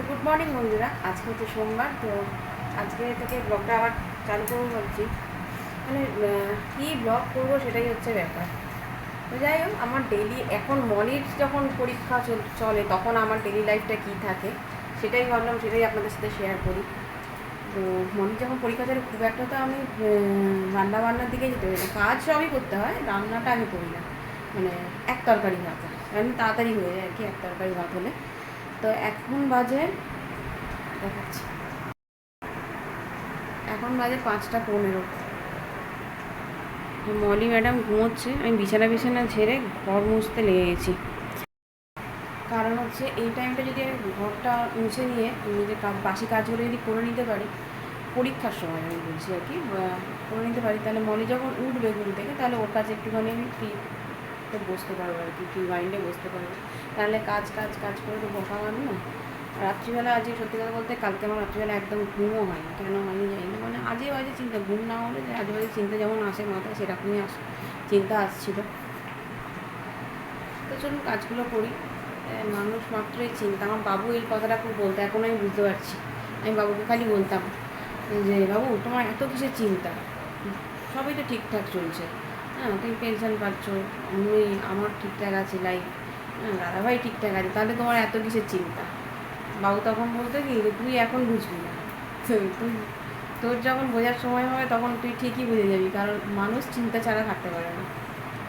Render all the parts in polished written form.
তো good morning বন্ধুরা, আজকে হচ্ছে সোমবার। তো আজকে থেকে ব্লগটা আবার চালু করবো ভাবছি। মানে কী ব্লগ করবো সেটাই হচ্ছে ব্যাপার। তো যাই হোক, আমার ডেলি এখন মনির যখন পরীক্ষা চলে তখন আমার ডেলি লাইফটা কী থাকে সেটাই ভাবলাম, সেটাই আপনাদের সাথে শেয়ার করি। তো মনির যখন পরীক্ষা চলে খুব একটা তো আমি রান্না বান্নার দিকে যেতে পারি না, কাজ সবই করতে হয়, রান্নাটা আমি করি না। মানে এক তরকারি ভাত আমি তাড়াতাড়ি হয়ে যায় আর কি, এক তরকারি ভাত হলে। তো এখন বাজে দেখাচ্ছি, এখন বাজে 5টা 15। মলি ম্যাডাম ঘুমোচ্ছে, আমি বিছানা ঝেড়ে ঘর মুছতে লেগে গেছি। কারণ হচ্ছে এই টাইমটা যদি আমি ঘরটা মুছে নিয়ে নিজের বাসি কাজগুলো যদি করে নিতে পারি, পরীক্ষার সময় আমি বলছি আর কি, করে নিতে পারি, তাহলে মলি যখন উঠবে ঘুম থেকে তাহলে ওর কাছে একটুখানি আমি ফ্রিতে বসতে পারবো আর কি, ফ্রি মাইন্ডে বসতে পারবো। তাহলে কাজ কাজ কাজ করে তো বসা হবে না। রাত্রিবেলা আজকে সত্যি কথা বলতে কালকে আমার রাত্রিবেলা একদম ঘুমও হয়নি, কেন হয়নি জানি না। মানে আজে বাজে চিন্তা, ঘুম না হলে যে আজে বাজে চিন্তা যেমন আসে মাথায়, সেরকমই চিন্তা আসছিলো। তো চলুন কাজগুলো করি। মানুষ মাত্রই চিন্তা। আমার বাবু এই কথাটা খুব বলতো, এখন আমি বুঝতে পারছি। আমি বাবুকে খালি বলতাম যে বাবু তোমার এত কিসের চিন্তা, সবই তো ঠিকঠাক চলছে। হ্যাঁ, তুমি পেনশন পাচ্ছ, আমার ঠিকঠাক আছে লাইফ, হ্যাঁ দাদাভাই ঠিকঠাক আছে, তাহলে তোমার এত কিসের চিন্তা। বাবু তখন বলতো কি, তুই এখন বুঝবি না, তুই তোর যখন বোঝার সময় হবে তখন তুই ঠিকই বুঝে যাবি, কারণ মানুষ চিন্তা ছাড়া থাকতে পারে না।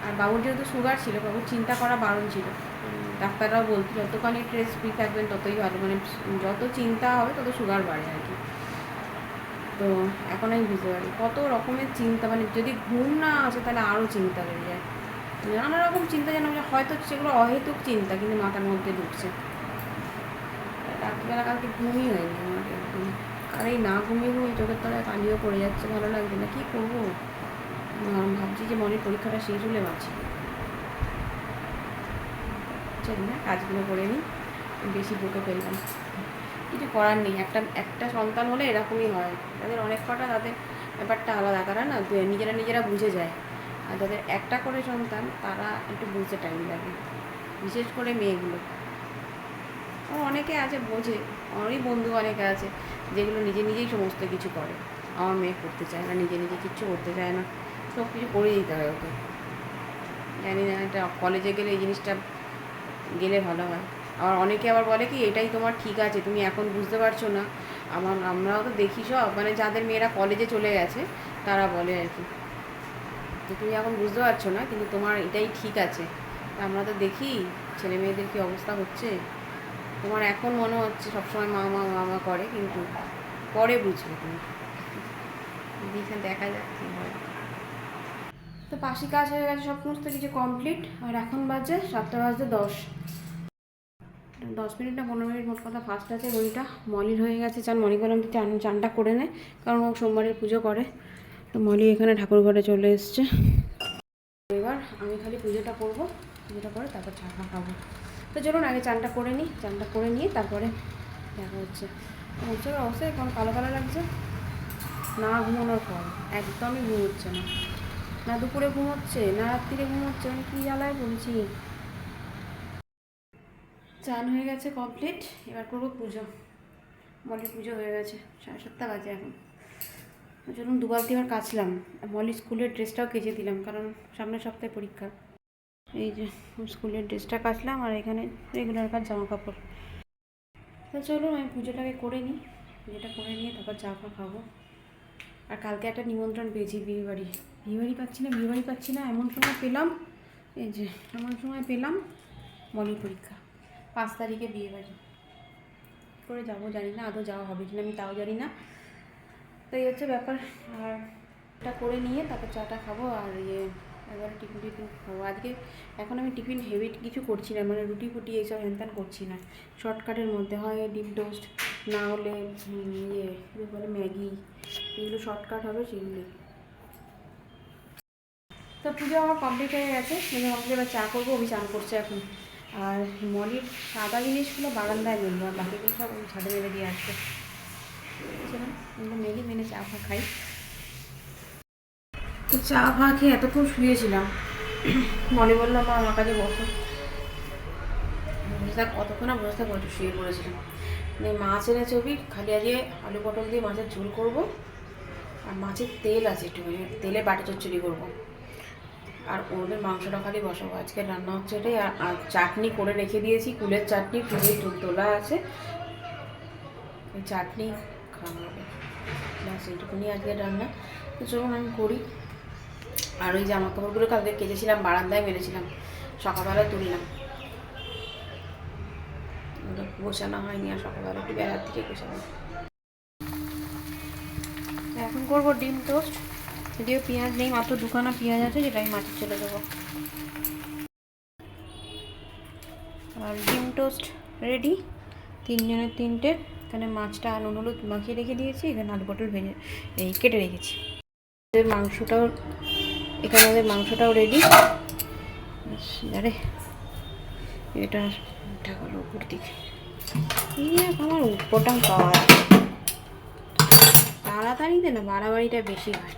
আর বাবুর যেহেতু সুগার ছিল, বাবুর চিন্তা করা বারণ ছিল। ডাক্তাররাও বলতো যতখানি স্ট্রেস ফ্রি থাকবেন ততই ভালো, মানে যত চিন্তা হবে তত সুগার বাড়ে আর কি। তো এখন আমি বুঝতে পারি কত রকমের চিন্তা, মানে যদি ঘুম না আসে তাহলে আরও চিন্তা বেড়ে যায়। নানা রকম চিন্তা যেন হয়তো সেগুলো অহেতুক চিন্তা কিন্তু মাথার মধ্যে ঢুকছে। রাত্রিবেলা কালকে ঘুমই হয়নি আমার একদম। আর এই না ঘুমিয়ে চোখের তলায় পানিও পড়ে যাচ্ছে, ভালো লাগছে না, কী করবো। ভাবছি যে মনের পরীক্ষাটা শেষ হলে বাঁচি। চলি না, কাজগুলো করে নিই, বেশি বকে ফেললাম, কিছু করার নেই। একটা সন্তান হলে এরকমই হয়, তাদের অনেক কটা, তাদের ব্যাপারটা আলাদা, তারা না নিজেরা বুঝে যায়। আর যাদের একটা করে সন্তান তারা একটু বুঝতে টাইম লাগে, বিশেষ করে মেয়েগুলো। অনেকে আছে বোঝে, আমারই বন্ধু অনেকে আছে যেগুলো নিজেই সমস্ত কিছু করে। আমার মেয়ে করতে চায় না, নিজে কিচ্ছু করতে চায় না, সব কিছু করে দিতে হয় ওকে। জানি না, এটা কলেজে গেলে এই জিনিসটা গেলে ভালো হয়। আবার অনেকে আবার বলে কি, এটাই তোমার ঠিক আছে, তুমি এখন বুঝতে পারছো না। আমরাও তো দেখি সব, মানে যাদের মেয়েরা কলেজে চলে গেছে তারা বলে আর কি, যে তুমি এখন বুঝতে পারছো না কিন্তু তোমার এটাই ঠিক আছে। আমরা তো দেখি ছেলে মেয়েদের কী অবস্থা হচ্ছে। তোমার এখন মনে হচ্ছে সবসময় মা করে, কিন্তু পরে বুঝবে তুমি, দেখা যাক কী হয়। তো পাশি কাজ হয়ে গেছে, সমস্ত কিছু কমপ্লিট। আর এখন বাজে 7:10। 10 মিনিট না 15 মিনিট মোট কথা ফার্স্ট আছে ঘড়িটা। মলির হয়ে গেছে চান, মলি বললাম কি চানটা করে নেয়, কারণ ও সোমবারের পুজো করে। তো মলি এখানে ঠাকুর ঘরে চলে এসছে। এবার আমি খালি পুজোটা করবো, পুজোটা করে তারপর চা খাবো। তো চলুন আগে চানটা করে নিই, চানটা করে নিয়ে তারপরে দেখা হচ্ছে। হচ্ছে অবশ্যই এখন কালো কালো লাগছে, না ঘুমানোর ফল, একদমই ঘুম হচ্ছে না, না দুপুরে ঘুম হচ্ছে না রাত্রিরে ঘুম হচ্ছে, আমি কী জ্বালায় বলছি। চান হয়ে গেছে কমপ্লিট, এবার করবো পুজো। মলির পুজো হয়ে গেছে, 7:30 বাজে এখন। চলুন 2 বালতি এবার কাচলাম, মলির স্কুলের ড্রেসটাও কেচে দিলাম, কারণ সামনের সপ্তাহে পরীক্ষা। এই যে স্কুলের ড্রেসটা কাচলাম, আর এখানে রেগুলার কাজ জামা কাপড়। তো চলুন আমি পুজোটাকে করে নিই, পুজোটা করে নিয়ে তারপর চা খাবো। আর কালকে একটা নিমন্ত্রণ পেয়েছি বিয়েবাড়ি পাচ্ছি না এমন সময় পেলাম, এই যে এমন সময় পেলাম, মলির পরীক্ষা 5 তারিখে বিয়েবাড়ি। করে যাবো জানি না, আদৌ যাওয়া হবে কিনা আমি তাও জানি না। তো এই হচ্ছে ব্যাপার। আর এটা করে নিয়ে তারপর চাটা খাবো, আর এবারে টিফিন খাবো আজকে। এখন আমি টিফিন হেভি কিছু করছি না, মানে রুটি ফুটি এইসব হ্যানত্যান করছি না। শর্টকাটের মধ্যে হয় ডিম টোস্ট, না হলে বলে ম্যাগি, এগুলো শর্টকাট হবে সেগুলি। তো পুজো আমার কমপ্লিট হয়ে গেছে, মানে আমাকে এবার চা করবো, আমি চান করছে এখন। আর মলির সাদা জিনিসগুলো বারান্দায় মেলবো, আর বাকিগুলো সব আমি ছাদে মেলে দিয়ে আসছে। এগুলো মেলে চা খাই। তো চা খেয়ে এতক্ষণ শুয়েছিলাম, মনে বললো মা আমার কাছে বসো, কতক্ষণ বসে থাকবো, একটু শুয়ে পড়েছিলাম। মাছ এনেছে অভি, খালি আজকে আলু পটল দিয়ে মাছের ঝোল করবো, আর মাছের তেল আছে একটু, তেলে বাটি চচ্চড়ি করবো, আর ওদের মাংসটা খালি বসাবো। আজকে রান্না হচ্ছে এটাই। আর চাটনি করে রেখে দিয়েছি, কুলের চাটনি কুলে তোলা আছে, ওই চাটনি খাওয়া হবে, ব্যাস এইটুকুনি আজকে রান্না। তো চলুন আমি করি। আর ওই জামা কাপড়গুলো কালকে কেচেছিলাম, বারান্দায় মেরেছিলাম, সকালবেলা তুললাম, ওটা গোছানো হয়নি, আর সকালবেলা একটু বেলার দিকে গোছানো। এখন করবো ডিম টোস্ট, যদিও পেঁয়াজ নেই, মাত্র দুখানা পেঁয়াজ আছে, যেটা আমি মাছে চলে দেবো। আর ডিম টোস্ট রেডি, তিনজনের তিনটে। এখানে মাছটা নুন হলুদ মাখিয়ে রেখে দিয়েছি, এখানে আলু পটল ভেজে কেটে রেখেছি। মাংসটাও এখানে, আমাদের মাংসটাও রেডি। আরে এটা ঢাকালো উপর দিকে, আমার উপরটা পাওয়া তাড়াতাড়িতে না, বাড়াবাড়িটা বেশি হয়।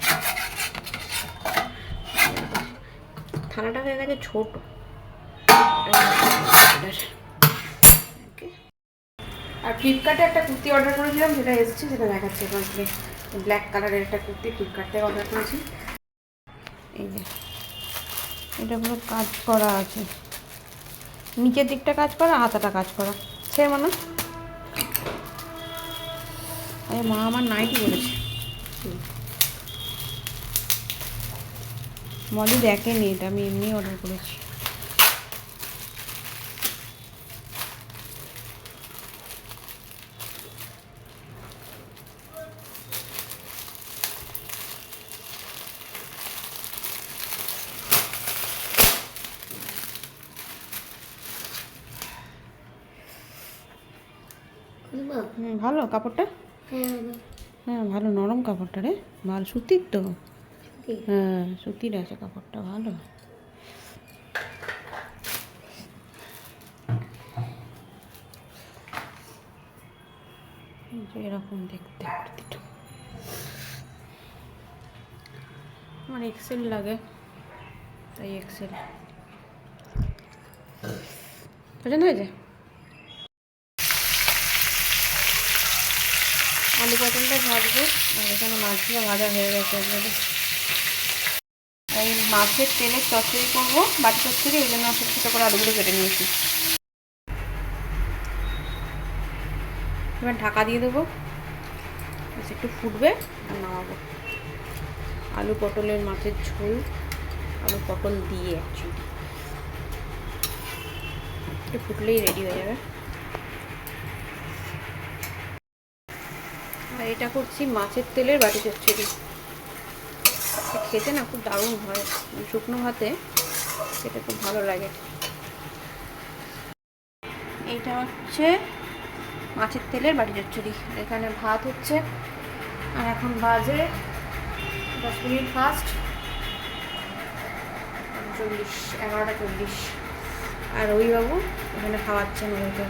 থালাটা হয়ে গেছে ছোট। আর ফ্লিপকার্টে একটা কুর্তি অর্ডার করেছিলাম, যেটা এসেছে, সেটা দেখাচ্ছে এখানে। ব্ল্যাক কালারের একটা কুর্তি ফ্লিপকার্ট থেকে অর্ডার করেছি। এই যে এটা পুরো কাজ করা আছে, নিচের দিকটা কাজ করা, হাতাটা কাজ করা, সে মানে আরে মা আমার নাইটি বলেছে, মলি দেখেনি, এটা আমি এমনি অর্ডার করেছি। ভালো কাপড়টা, হ্যাঁ ভালো নরম কাপড়টা রে, ভালো সুতির তো, হ্যাঁ সুতির আছে কাপড়টা, ভালো। এরকম দেখতে কুর্তিটা আমার এক্সেল লাগে, তাই এক্সেল পছন্দ হয়েছে। আলু পটলটা ভাজবো, আর এখানে মাছগুলো ভাজা হয়ে গেছে একবারে। এই মাছের তেলের চচ্চড়ি করবো, বাটি চচ্চড়ি, ওই জন্য ছোটো ছোটো করে আলুগুলো কেটে নিয়েছি। এবার ঢাকা দিয়ে দেবো, একটু ফুটবে আর নামাবো। আলু পটলের মাছের ঝোল, আলু পটল দিয়ে অ্যাকচুয়ালি একটু ফুটলেই রেডি হয়ে যাবে। আর এটা করছি মাছের তেলের বাটি চচ্চড়ি, খেতে না খুব দারুণ হয়, শুকনো ভাতে খেতে খুব ভালো লাগে। এইটা হচ্ছে মাছের তেলের বাটি চচ্চড়ি, এখানে ভাত হচ্ছে, আর এখন বাজে 10 মিনিট ফাস্ট 11:40। আর ওই বাবু এখানে খাওয়াচ্ছেন ওইটা।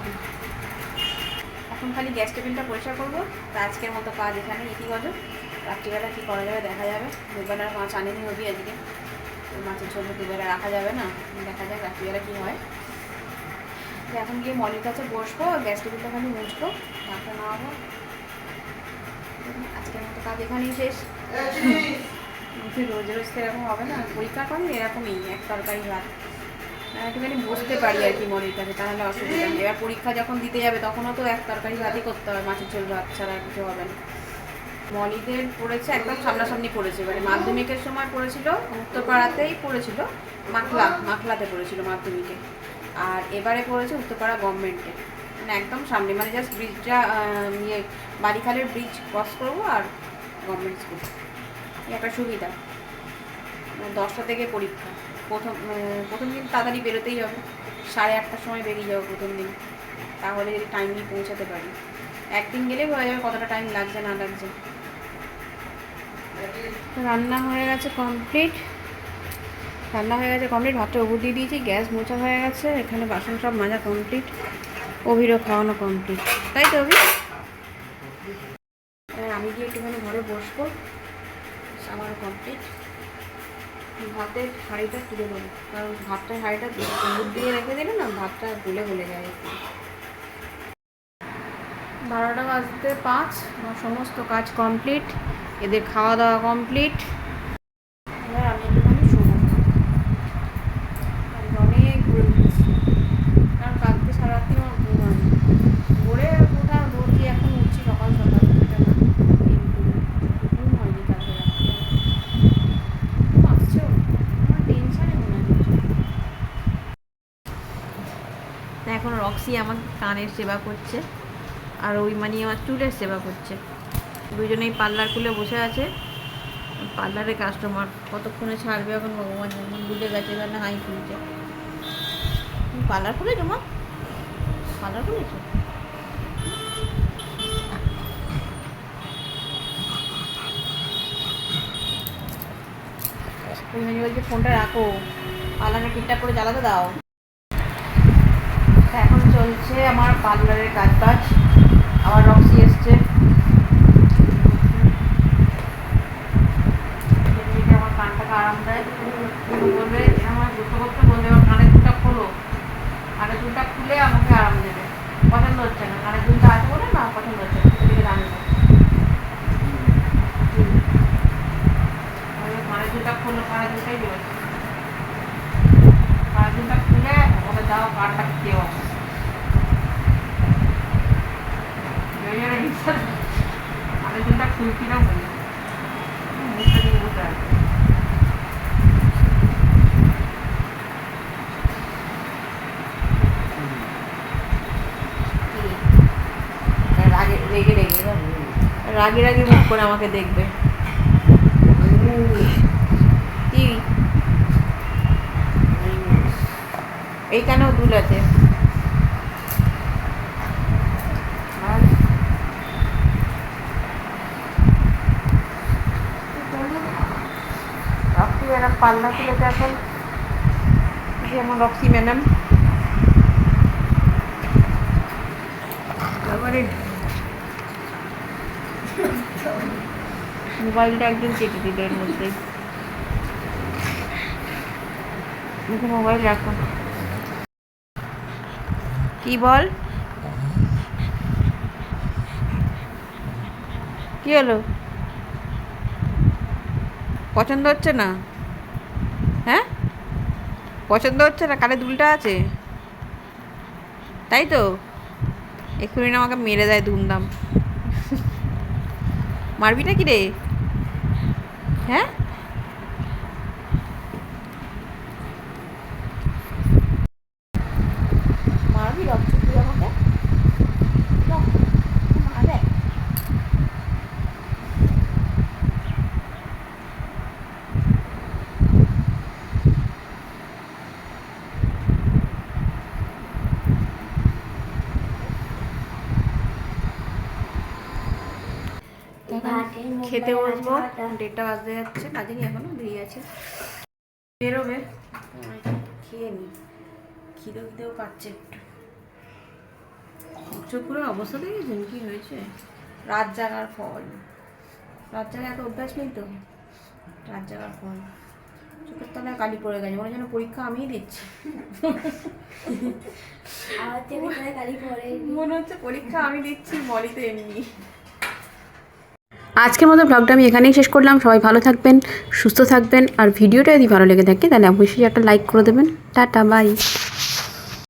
এখন খালি গ্যাস টেবিলটা পরিষ্কার করবো। তা আজকের মতো কাজ এখানে ইতিগত। রাত্রিবেলা কী করা যাবে দেখা যাবে। দুবেলার মাছ আনেনি হবি আজকে, মাছের ঝোল দুবেলা রাখা যাবে না, দেখা যাক রাত্রিবেলা কী হয়। তো এখন গিয়ে মলির কাছে বসবো, গ্যাস টেবিলটা খালি মুছবো, ভাতটা নামাবো। আজকের মতো কাজ এখানেই শেষ। রোজ রোজ তো এরকম হবে না, পরীক্ষা করি এরকমই এক তরকারি ভাত, একটুখানি বসতে পারি আর কি মলির কাছে, তাহলে অসুবিধা নেই। এবার পরীক্ষা যখন দিতে যাবে তখনও তো এক তরকারি ভাতই করতে হবে, মাছের ঝোল ভাত ছাড়া কিছু হবে না। মলিদের পড়েছে একদম সামনাসামনি পড়েছে, মানে মাধ্যমিকের সময় পড়েছিল উত্তরপাড়াতেই পড়েছিল, মাখলাতে পড়েছিল মাধ্যমিকে, আর এবারে পড়েছে উত্তরপাড়া গভর্নমেন্টে, মানে একদম সামনে, মানে জাস্ট ব্রিজটা বারিখালের ব্রিজ ক্রস করবো আর গভর্নমেন্ট স্কুল। একটা সুবিধা, 10টা থেকে পরীক্ষা। প্রথম দিন তাড়াতাড়ি বেরোতেই হবে, 8:30টার সময় বেরিয়ে যাবো প্রথম দিন, তাহলে যদি টাইমলি পৌঁছাতে পারি। একদিন গেলেই বোঝা যাবে কতটা টাইম লাগছে না লাগছে। রান্না হয়ে গেছে কমপ্লিট, ভাতটা উপর দিয়ে দিয়েছি, গ্যাস মোছা হয়ে গেছে, এখানে বাসন সব মাজা কমপ্লিট, অভিরও খাওয়ানো কমপ্লিট, তাই তো অভি? আমি গিয়ে একটুখানি ঘরে বসবো, আমারও কমপ্লিট। ভাতের হাঁড়িটা তুলে দেবো, কারণ ভাতটার হাঁড়িটা দুধ দিয়ে রেখে দিলে না ভাতটা গলে যায়। 12টা বাজতে 5, আমার সমস্ত কাজ কমপ্লিট, এদের খাওয়া দাওয়া কমপ্লিট। এবার আমি একটুখানি শোবো, অনেক ঘুরে ঘুরেছি, কারণ কালকে সারাদিন আমার ঘুম হয়নি। ভোরে কোথাও রোদ দিয়ে এখন উঠছি সকাল সকাল, এটা না ঘুম হয়নি কালকে রাত্রে। ঘুম আসছেও, আমার টেনশানে মনে হচ্ছে। এখন রক্সি আমার কানের সেবা করছে, আর ওই মানে আমার চুলের সেবা করছে। দুজনেই পার্লার খুলে বসে আছে। পার্লারে কাস্টমার কতক্ষণে ছাড়বে এখন ভগবান যেমন বুঝে গেছে, এখানে হাই তুলছে। তুমি পার্লার খুলেছো মা? পার্লার খুলেছো? তুমি বলছে ফোনটা রাখো, পার্লারে ঠিকঠাক করে চালাতে দাও। এখন চলছে আমার পার্লারের কাজ বাজ। আবার রক্সি এসছে, আমার কানটাকে আরাম দেয়। বলবে আমার দুটো করতে বলবে আমার কানের দুটা খোলো, কানের দুটা খুলে আমাকে আরাম দেবে। পছন্দ হচ্ছে না, কানের দুলটা আছে বলে না পছন্দ হচ্ছে না, দিকে দাঁড়িয়ে কানের দুটা খোলো, কানের দুটাই বেরোচ্ছে। কানের দুটা খুলে ওকে দাও, কানটা কেউ আসে কানের দুটা খুলছি না বলি, মুখটা নিয়ে বসে আছে। রাগে রাগে মুখ করে আমাকে দেখবে। কি এইখানেও দুল আছে। রক্সি ম্যাডাম পাল্লা খুলেছে এখন, যেমন রক্সি ম্যাডাম মোবাইলটা একজন কেটে দিল এর মধ্যে। মুখে মোবাইল রাখো। কি বল, কি হলো? পছন্দ হচ্ছে না? হ্যাঁ, পছন্দ হচ্ছে না? কানে দুলটা আছে তাই তো? এক্ষুনি না আমাকে মেরে দেয় ধুমধাম। মারবি না কি রে? হ্যাঁ, মারবি রক্সি তুই আমাকে? মারে। খেতে বসবো, 1:30 বাজতে যাচ্ছে, বাজেনি এখনো, দেরি আছে, বেরোবে। খেয়ে নি, খিদেও পাচ্ছে একটু। চোখগুলোর অবস্থা দেখেছেন কি হয়েছে? রাত জাগার ফল, রাত জাগা এত অভ্যাস নেই তো, রাত জাগার ফল। চোখের তলায় কালি পড়ে গেছে, মনে যেন পরীক্ষা আমিই দিচ্ছি। মনে হচ্ছে পরীক্ষা আমি দিচ্ছি, বলিতে এমনি। আজকের মতো ব্লগটা আমি এখানেই শেষ করলাম। সবাই ভালো থাকবেন, সুস্থ থাকবেন, আর ভিডিওটা যদি ভালো লেগে থাকে তাহলে অবশ্যই একটা লাইক করে দেবেন। Tata, by.